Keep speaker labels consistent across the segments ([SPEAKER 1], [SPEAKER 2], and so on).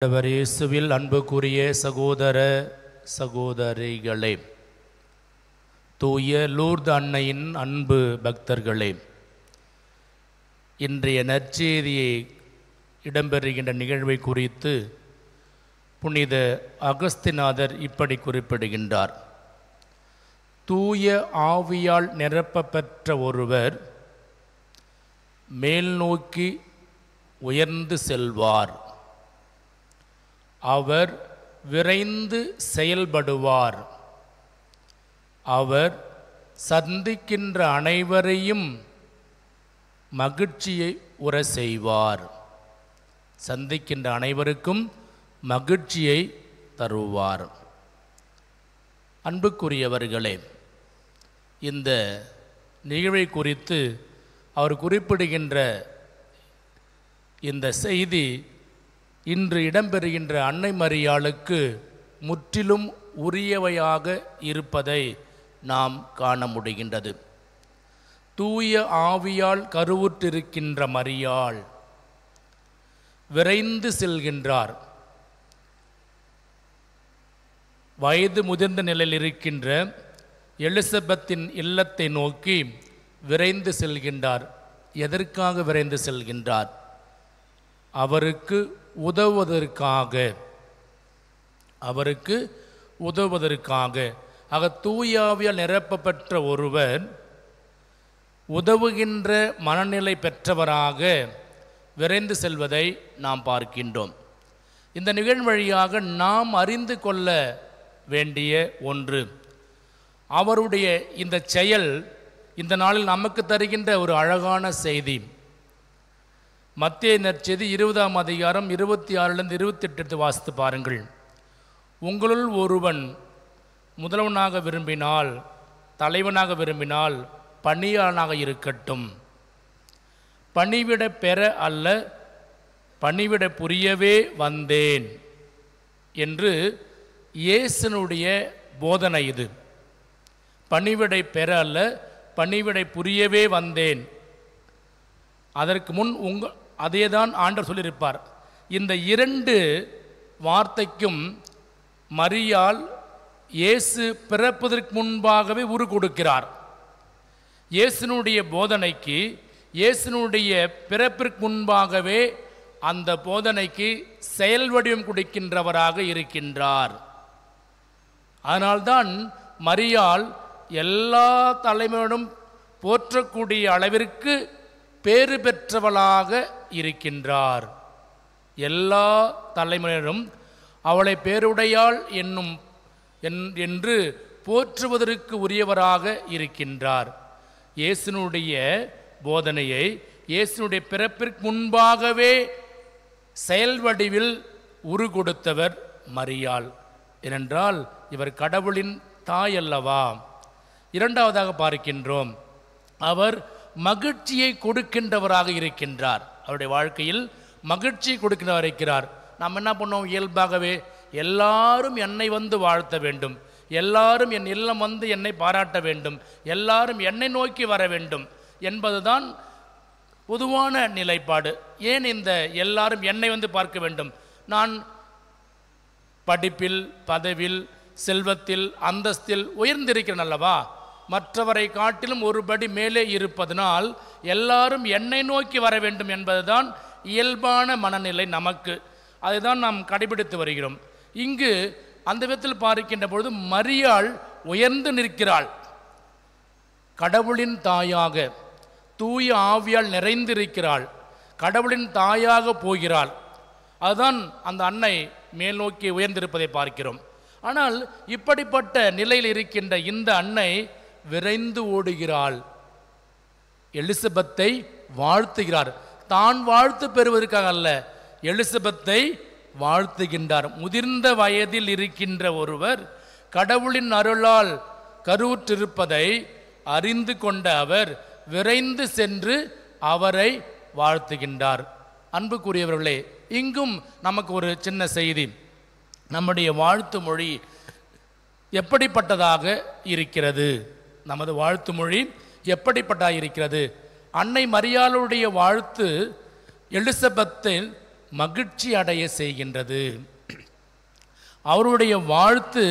[SPEAKER 1] ஆண்டவர் இயேசுவில் அன்புக்குரிய சகோதர சகோதரிகளே, தூய லூர்து அன்னையின் அன்பு பக்தர்களே, இன்றைய நற்செய்தியை இடம்பெறுகின்ற நிகழ்வை குறித்து புனித அகஸ்திநாதர் இப்படி குறிப்பிடுகின்றார். தூய ஆவியால் நிரப்பப்பெற்ற ஒருவர் மேல் நோக்கி உயர்ந்து செல்வார். அவர் விரைந்து செயல்படுவார். அவர் சந்திக்கின்ற அனைவரையும் மகிழ்ச்சியை உற செய்வார். சந்திக்கின்ற அனைவருக்கும் மகிழ்ச்சியை தருவார். அன்புக்குரியவர்களே, இந்த நிகழ்வை குறித்து அவர் குறிப்பிடுகின்ற இந்த செய்தி இன்று இடம்பெறுகின்ற அன்னை மரியாளுக்கு முற்றிலும் உரியவையாக இருப்பதை நாம் காண முடிகின்றது. தூய ஆவியால் கருவுற்றிருக்கின்ற மரியாள் விரைந்து செல்கின்றார். வயது முதிர்ந்த நிலையில் இருக்கின்ற எலிசபெத்தின் இல்லத்தை நோக்கி விரைந்து செல்கின்றார். எதற்காக விரைந்து செல்கின்றார்? அவருக்கு உதவுவதற்காக. ஆக தூயாவியால் நிரப்பப்பெற்ற ஒருவர் உதவுகின்ற மனநிலை பெற்றவராக விரைந்து செல்வதை நாம் பார்க்கின்றோம். இந்த நிகழ்வு வழியாக நாம் அறிந்து கொள்ள வேண்டிய ஒன்று, அவருடைய இந்த செயல் இந்த நாளில் நமக்கு தருகின்ற ஒரு அழகான செய்தி. மத்தேயு நற்செய்தி 20ஆம் அதிகாரம் 26 28 வாசித்து பாருங்கள். உங்களுள் ஒருவன் முதல்வனாக விரும்பினால், தலைவனாக விரும்பினால் பணியாளனாக இருக்கட்டும். பணிவிட பெற அல்ல, பணிவிட புரியவே வந்தேன் என்று இயேசுனுடைய போதனை இது. பணிவிடை பெற அல்ல, பணிவிடை புரியவே வந்தேன். அதற்கு முன் அதேதான் ஆண்டவர் சொல்லியிருப்பார். இந்த இரண்டு வார்த்தைக்கும் மரியாள் இயேசு பிறப்பதற்கு முன்பாகவே உரு கொடுக்கிறார். இயேசுனுடைய போதனைக்கு, இயேசுனுடைய பிறப்பிற்கு முன்பாகவே அந்த போதனைக்கு செயல் வடிவம் கொடுக்கின்றவராக இருக்கின்றார். அதனால்தான் மரியாள் எல்லா தலைமையிலும் போற்றக்கூடிய அளவிற்கு பேறு பெற்றவளாக இருக்கின்றார். எல்லா தலைமையினரும் அவளை பேருடையாள் என்று போற்றுவதற்கு உரியவராக இருக்கின்றார். இயேசுனுடைய போதனையை இயேசுனுடைய பிறப்பிற்கு முன்பாகவே செயல் வடிவில் உரு கொடுத்தவர் மரியாள். ஏனென்றால் இவர் கடவுளின் தாய் அல்லவா. இரண்டாவதாக பார்க்கின்றோம், அவர் மகிழ்ச்சியை கொடுக்கின்றவராக இருக்கின்றார். அவருடைய வாழ்க்கையில் மகிழ்ச்சியை கொடுக்கின்றவர் இருக்கிறார். நாம் என்ன பண்ணோம்? இயல்பாகவே எல்லாரும் என்னை வந்து வாழ்த்த வேண்டும், எல்லாரும் என் இல்லம் வந்து என்னை பாராட்ட வேண்டும், எல்லாரும் என்னை நோக்கி வர வேண்டும் என்பதுதான் பொதுவான நிலைப்பாடு. ஏன் இந்த எல்லாரும் என்னை வந்து பார்க்க வேண்டும்? நான் படிப்பில், பதவியில், செல்வத்தில், அந்தஸ்தில் உயர்ந்திருக்கிறேன் அல்லவா. மற்றவரை காட்டிலும் ஒருபடி மேலே இருப்பதனால் எல்லாரும் என்னை நோக்கி வர வேண்டும் என்பதுதான் இயல்பான மனநிலை நமக்கு. அதுதான் நாம் கடைபிடித்து வருகிறோம். இங்கு அந்த விதத்தில் பார்க்கின்ற பொழுது மரியாள் உயர்ந்து நிற்கிறாள். கடவுளின் தாயாக, தூய ஆவியால் நிறைந்திருக்கிறாள். கடவுளின் தாயாக போகிறாள். அதுதான் அந்த அன்னை மேல் நோக்கி உயர்ந்திருப்பதை பார்க்கிறோம். ஆனால் இப்படிப்பட்ட நிலையில் இருக்கின்ற இந்த அன்னை விரைந்து ஓடுகிறாள். எலிசபெத்தை வாழ்த்துகிறார். தான் வாழ்த்து பெறுவதற்காக அல்ல, எலிசபெத்தை வாழ்த்துகின்றார். முதிர்ந்த வயதில் இருக்கின்ற ஒருவர் கடவுளின் அருளால் கருவுற்றிருப்பதை அறிந்து கொண்ட அவர் விரைந்து சென்று அவரை வாழ்த்துகின்றார். அன்புக்குரியவர்களே, இங்கும் நமக்கு ஒரு சின்ன செய்தி. நம்முடைய வாழ்த்து மொழி எப்படிப்பட்டதாக இருக்கிறது? நமது வாழ்த்து மொழி எப்படிப்பட்டதாக இருக்கிறது? அன்னை மரியாளுடைய வாழ்த்து எலிசபெத்தில் மகிழ்ச்சி அடைய செய்கின்றது. அவருடைய வாழ்த்து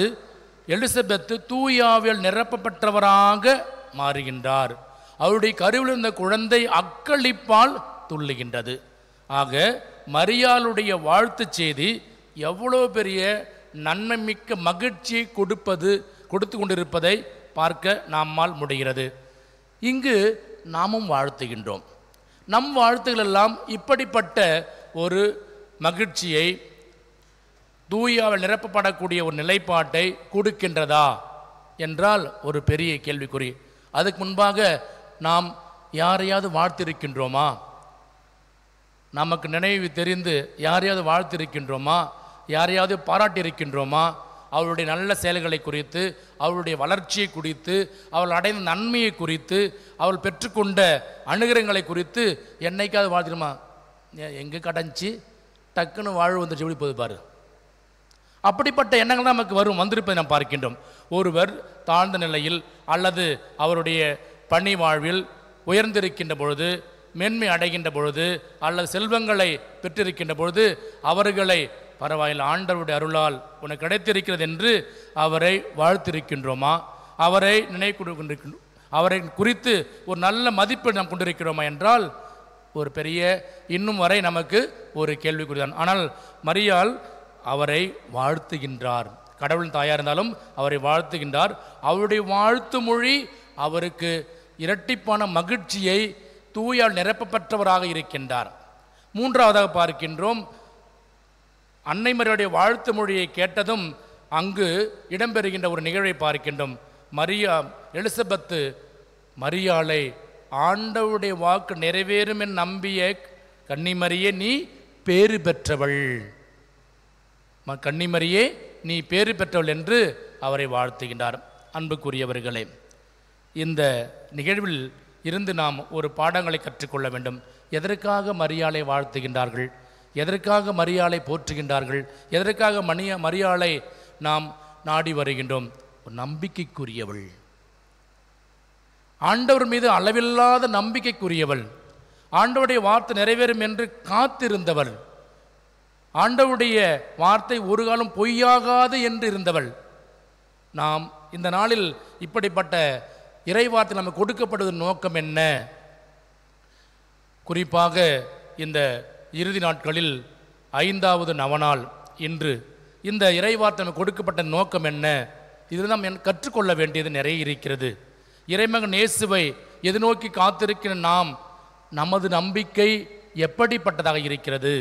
[SPEAKER 1] எலிசபெத்து தூயாவியால் நிரப்பப்பட்டவராக மாறுகின்றார். அவருடைய கருவில் இருந்த குழந்தை அக்களிப்பால் துள்ளுகின்றது. ஆக மரியாளுடைய வாழ்த்து செய்தி எவ்வளோ பெரிய நன்மை மிக்க மகிழ்ச்சியை கொடுத்து கொண்டிருப்பதை பார்க்க நம்மால் முடிகிறது. இங்கு நாமும் வாழ்த்துகின்றோம். நம் வாழ்த்துக்கள் எல்லாம் இப்படிப்பட்ட ஒரு மகிழ்ச்சியை, தூயாவில் நிரப்பப்படக்கூடிய ஒரு நிலைப்பாட்டை கொடுக்கின்றதா என்றால் ஒரு பெரிய கேள்விக்குறி. அதுக்கு முன்பாக நாம் யாரையாவது வாழ்த்திருக்கின்றோமா? நமக்கு நினைவு தெரிந்து யாரையாவது வாழ்த்திருக்கின்றோமா? யாரையாவது பாராட்டியிருக்கின்றோமா? அவருடைய நல்ல செயல்களை குறித்து, அவருடைய வளர்ச்சியை குறித்து, அவள் அடைந்த நன்மையை குறித்து, அவள் பெற்றுக்கொண்ட அனுகிரகங்களை குறித்து என்னைக்காவது வாழ்த்திருமா? எங்கே கடைஞ்சி டக்குன்னு வாழ்வு வந்துச்சு எப்படி போது பாரு. அப்படிப்பட்ட எண்ணங்கள் தான் நமக்கு வந்திருப்பதை நாம் பார்க்கின்றோம். ஒருவர் தாழ்ந்த நிலையில் அல்லது அவருடைய பணி வாழ்வில் உயர்ந்திருக்கின்ற பொழுது, மேன்மை அடைகின்ற பொழுது, அல்லது செல்வங்களை பெற்றிருக்கின்ற பொழுது அவர்களை பரவாயில்லை, ஆண்டவருடைய அருளால் உனக்கு கிடைத்திருக்கிறது என்று அவரை வாழ்த்திருக்கின்றோமா? அவரை நினைவு அவரை குறித்து ஒரு நல்ல மதிப்பை நாம் கொண்டிருக்கிறோமா என்றால் ஒரு பெரிய இன்னும் வரை நமக்கு ஒரு கேள்விக்குறிதான். ஆனால் மரியாள் அவரை வாழ்த்துகின்றார். கடவுளின் தாயார் இருந்தாலும் அவரை வாழ்த்துகின்றார். அவருடைய வாழ்த்து மொழி அவருக்கு இரட்டிப்பான மகிழ்ச்சியை தூயால் நிரப்பப்பட்டவராக இருக்கின்றார். மூன்றாவதாக பார்க்கின்றோம், அன்னை மரியாளுடைய வாழ்த்து மொழியை கேட்டதும் அங்கு இடம்பெறுகின்ற ஒரு நிகழ்வை பார்க்கின்றோம். எலிசபெத்து மரியாளை ஆண்டவருடைய வாக்கு நிறைவேறும் என் நம்பிய கன்னிமரியே நீ பேறு பெற்றவள், கன்னிமரியே நீ பேறு பெற்றவள் என்று அவரை வாழ்த்துகின்றார். அன்புக்குரியவர்களே, இந்த நிகழ்வில் இருந்து நாம் ஒரு பாடங்களை கற்றுக்கொள்ள வேண்டும். எதற்காக மரியாளை வாழ்த்துகின்றார்கள்? எதற்காக மரியாளை போற்றுகின்றார்கள்? எதற்காக மரியாளை நாம் நாடி வருகின்றோம்? ஒரு நம்பிக்கைக்குரியவள், ஆண்டவர் மீது அளவில்லாத நம்பிக்கைக்குரியவள், ஆண்டவருடைய வார்த்தை நிறைவேறும் என்று காத்திருந்தவள், ஆண்டவருடைய வார்த்தை ஒரு காலம் பொய்யாகாது என்று இருந்தவள். நாம் இந்த நாளில் இப்படிப்பட்ட இறைவார்த்தை நமக்கு கொடுக்கப்படுவதன் நோக்கம் என்ன? குறிப்பாக இந்த இறுதி நாட்களில் 5வது நவநாள் இன்று இந்த இறைவார்த்தை நமக்கு கொடுக்கப்பட்ட நோக்கம் என்ன? இதில் நாம் கற்றுக்கொள்ள வேண்டியது நிறைய இருக்கிறது. இறைமகன் இயேசுவை எதிர்நோக்கி காத்திருக்கிற நாம், நமது நம்பிக்கை எப்படிப்பட்டதாக இருக்கிறது?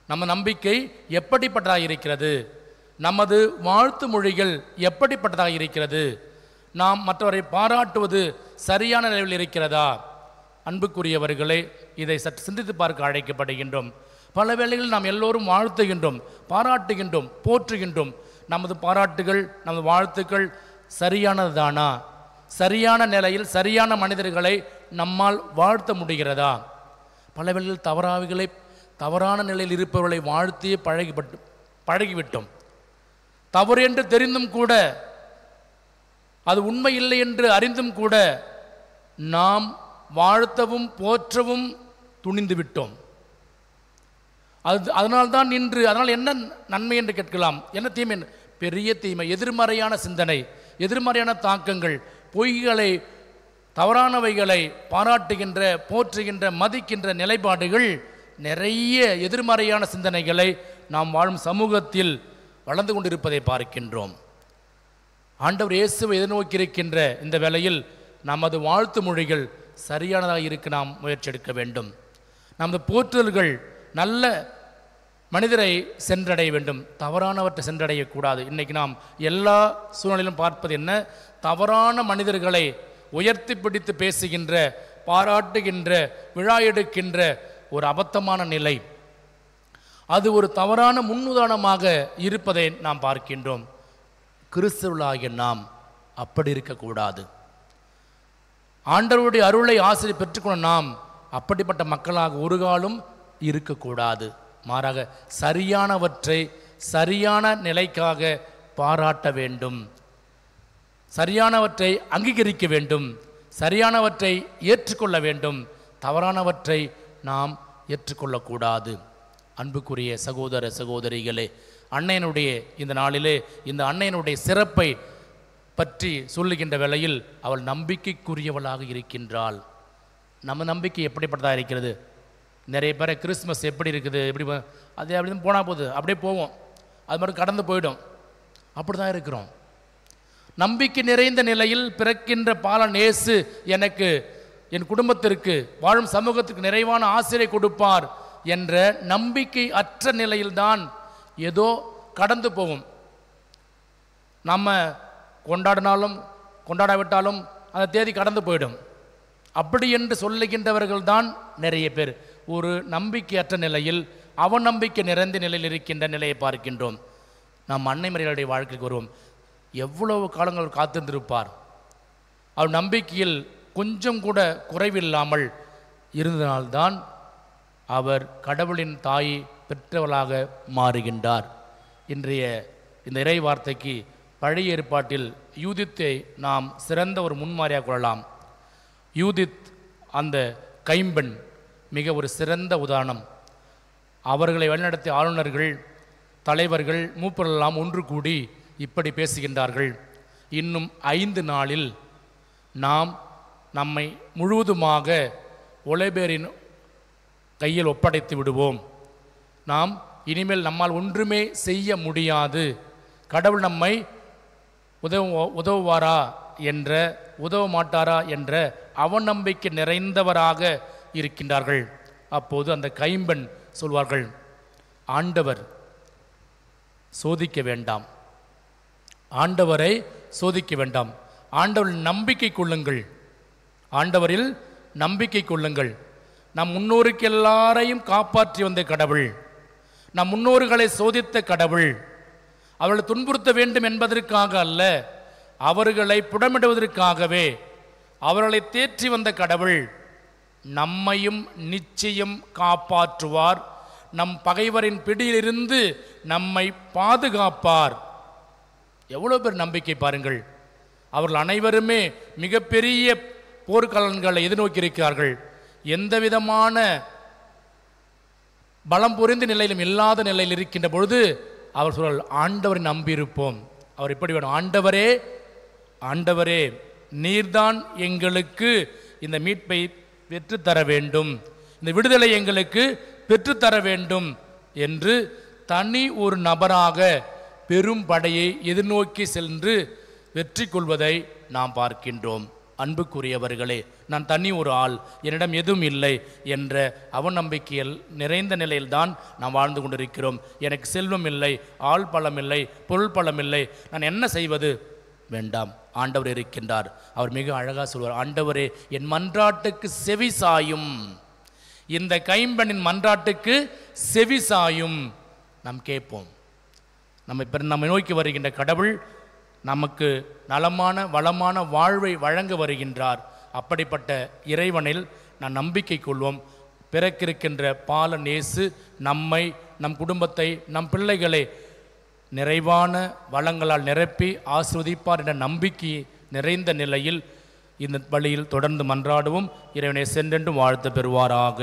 [SPEAKER 1] நம்ம நம்பிக்கை எப்படிப்பட்டதாக இருக்கிறது? நமது வாழ்த்து மொழிகள் எப்படிப்பட்டதாக இருக்கிறது? நாம் மற்றவரை பாராட்டுவது சரியான நிலையில் இருக்கிறதா? அன்புக்குரியவர்களே, இதை சற்று சிந்தித்து பார்க்க அழைக்கப்படுகின்றோம். பல வேளைகளில் நாம் எல்லோரும் வாழ்த்துகின்றோம், பாராட்டுகின்றோம், போற்றுகின்றோம். நமது பாராட்டுகள், நமது வாழ்த்துக்கள் சரியானது தானா? சரியான நிலையில் சரியான மனிதர்களை நம்மால் வாழ்த்த முடிகிறதா? பல வேளைகளில் தவறான நிலையில் இருப்பவர்களை வாழ்த்தியே பழகிவிட்டோம். தவறு என்று தெரிந்தும் கூட, அது உண்மை இல்லை என்று அறிந்தும் கூட நாம் வாழ்த்தவும் போற்றவும் துணிந்து விட்டோம். அதனால்தான் இன்று அதனால் என்ன நன்மை என்று கேட்கலாம், என்ன தீமை? பெரிய தீமை, எதிர்மறையான சிந்தனை, எதிர்மறையான தாக்கங்கள், பொய்களை, தவறானவைகளை பாராட்டுகின்ற, போற்றுகின்ற, மதிக்கின்ற நிலைப்பாடுகள், நிறைய எதிர்மறையான சிந்தனைகளை நாம் வாழும் சமூகத்தில் வளர்ந்து கொண்டிருப்பதை பார்க்கின்றோம். ஆண்டவர் இயேசுவை எதிர்நோக்கியிருக்கின்ற இந்த வேளையில் நமது வாழ்த்து மொழிகள் சரியானதாக இருக்க நாம் முயற்சி எடுக்க வேண்டும். நமது போற்றுதல்கள் நல்ல மனிதரை சென்றடைய வேண்டும், தவறானவற்றை சென்றடையக்கூடாது. இன்றைக்கி நாம் எல்லா சூழ்நிலையிலும் பார்ப்பது என்ன? தவறான மனிதர்களை உயர்த்தி பிடித்து பேசுகின்ற, பாராட்டுகின்ற, விழா எடுக்கின்ற ஒரு அபத்தமான நிலை. அது ஒரு தவறான முன்னுதாரணமாக இருப்பதை நாம் பார்க்கின்றோம். கிறிஸ்தவர்களாகிய நாம் அப்படி இருக்கக்கூடாது. ஆண்டவருடைய அருளை ஆசிரியை பெற்றுக்கொண்ட நாம் அப்படிப்பட்ட மக்களாக ஒரு காலம் இருக்கக்கூடாது. மாறாக சரியானவற்றை சரியான நிலைக்காக பாராட்ட வேண்டும், சரியானவற்றை அங்கீகரிக்க வேண்டும், சரியானவற்றை ஏற்றுக்கொள்ள வேண்டும், தவறானவற்றை நாம் ஏற்றுக்கொள்ளக்கூடாது. அன்புக்குரிய சகோதர சகோதரிகளே, அன்னையனுடைய இந்த நாளிலே இந்த அன்னையனுடைய சிறப்பை பற்றி சொல்லுகின்ற வேளையில் அவள் நம்பிக்கைக்குரியவளாக இருக்கின்றாள். நம்ம நம்பிக்கை எப்படிப்பட்டதாக இருக்கிறது? நிறைய பேர் கிறிஸ்மஸ் எப்படி இருக்குது, எப்படி அது அப்படி போனால் போகுது, அப்படியே போவோம், அது மாதிரி கடந்து போயிடும். அப்படி தான் இருக்கிறோம். நம்பிக்கை நிறைந்த நிலையில் பிறக்கின்ற பாலன் இயேசு எனக்கு, என் குடும்பத்திற்கு, வாழும் சமூகத்திற்கு நிறைவான ஆசிரியை கொடுப்பார் என்ற நம்பிக்கை அற்ற நிலையில்தான் ஏதோ கடந்து போகும். நம்ம கொண்டாடினாலும் கொண்டாடாவிட்டாலும் அந்த தேதி கடந்து போயிடும். அப்படி என்று சொல்லுகின்றவர்கள் தான் நிறைய பேர். ஒரு நம்பிக்கையற்ற நிலையில், அவநம்பிக்கை நிறைந்த நிலையில் இருக்கின்ற நிலையை பார்க்கின்றோம். நாம் அன்னை மரியாளுடைய வாழ்க்கைக்கு வருவோம். எவ்வளவு காலங்கள் காத்திருந்திருப்பார். அவர் நம்பிக்கையில் கொஞ்சம் கூட குறைவில்லாமல் இருந்ததால்தான் அவர் கடவுளின் தாயை பெற்றவளாக மாறுகின்றார். இன்றைய இந்த இறை வார்த்தைக்கு பழைய ஏற்பாட்டில் யூதித்தை நாம் சிறந்த ஒரு முன்மாதிரியாக கொள்ளலாம். யூதித் அந்த கைம்பெண் மிக ஒரு சிறந்த உதாரணம். அவர்களை வழிநடத்திய ஆளுநர்கள், தலைவர்கள், மூப்பரெல்லாம் ஒன்று கூடி இப்படி பேசுகின்றார்கள்: இன்னும் 5 நாளில் நாம் நம்மை முழுவதுமாக ஒலேபேரின் கையில் ஒப்படைத்து விடுவோம். நாம் இனிமேல் நம்மால் ஒன்றுமே செய்ய முடியாது. கடவுள் நம்மை உதவுவாரா என்ற, உதவ மாட்டாரா என்ற அவநம்பிக்கை நிறைந்தவராக இருக்கின்றார்கள். அப்போது அந்த கைம்பெண் சொல்வார்கள்: ஆண்டவர் சோதிக்க வேண்டாம், ஆண்டவரை சோதிக்க வேண்டாம், ஆண்டவரில் நம்பிக்கை கொள்ளுங்கள், ஆண்டவரில் நம்பிக்கை கொள்ளுங்கள். நம் முன்னோருக்கு எல்லாரையும் காப்பாற்றி வந்த கடவுள், நம் முன்னோர்களை சோதித்த கடவுள், அவர்களை துன்புறுத்த வேண்டும் என்பதற்காக அல்ல, அவர்களை புடமிடுவதற்காகவே அவர்களை தேற்றி வந்த கடவுள் நம்மையும் நிச்சயம் காப்பாற்றுவார். நம் பகைவரின் பிடியிலிருந்து நம்மை பாதுகாப்பார். எவ்வளோ பேர் நம்பிக்கை பாருங்கள். அவர்கள் அனைவருமே மிகப்பெரிய போர்க்கலன்களை எதிர்நோக்கியிருக்கிறார்கள். எந்த விதமான பலம் புரிந்த நிலையிலும் இல்லாத நிலையில் இருக்கின்ற பொழுது அவர் சொல்றார்: ஆண்டவரை நம்பியிருப்போம். அவர் எப்படி வேணும்? ஆண்டவரே, ஆண்டவரே, நீர்தான் எங்களுக்கு இந்த மீட்பை பெற்றுத்தர வேண்டும், இந்த விடுதலை எங்களுக்கு பெற்றுத்தர வேண்டும் என்று தனி ஒரு நபராக பெரும் படையை எதிர்நோக்கி சென்று வெற்றி கொள்வதை நாம் பார்க்கின்றோம். அன்புக்குரியவர்களே, நான் தனி ஒரு ஆள், என்னிடம் எதுவும் இல்லை என்ற அவநம்பிக்கையில் நிறைந்த நிலையில்தான் நாம் வாழ்ந்து கொண்டிருக்கிறோம். எனக்கு செல்வம் இல்லை, ஆள் பலம் இல்லை, பொருள் பலம் இல்லை, நான் என்ன செய்வது? வேண்டாம், ஆண்டவர் இருக்கின்றார். அவர் மிக அழகாக சொல்வார்: ஆண்டவரே, என் மன்றாட்டுக்கு செவி சாயும். இந்த கைம்பெண்ணின் மன்றாட்டுக்கு செவி சாயும். நாம் கேட்போம். நம்மை நோக்கி வருகின்ற கடவுள் நமக்கு நலமான வளமான வாழ்வை வழங்க வருகின்றார். அப்படிப்பட்ட இறைவனில் நான் நம்பிக்கை கொள்வோம். பிறக்கிருக்கின்ற பாலன் இயேசு நம்மை, நம் குடும்பத்தை, நம் பிள்ளைகளை நிறைவான வளங்களால் நிரப்பி ஆசீர்வதிப்பார் என்ற நம்பிக்கை நிறைந்த நிலையில் இந்த வழியில் தொடர்ந்து மன்றாடுவோம். இறைவனை சென்றென்றும் வாழ்த்து பெறுவாராக.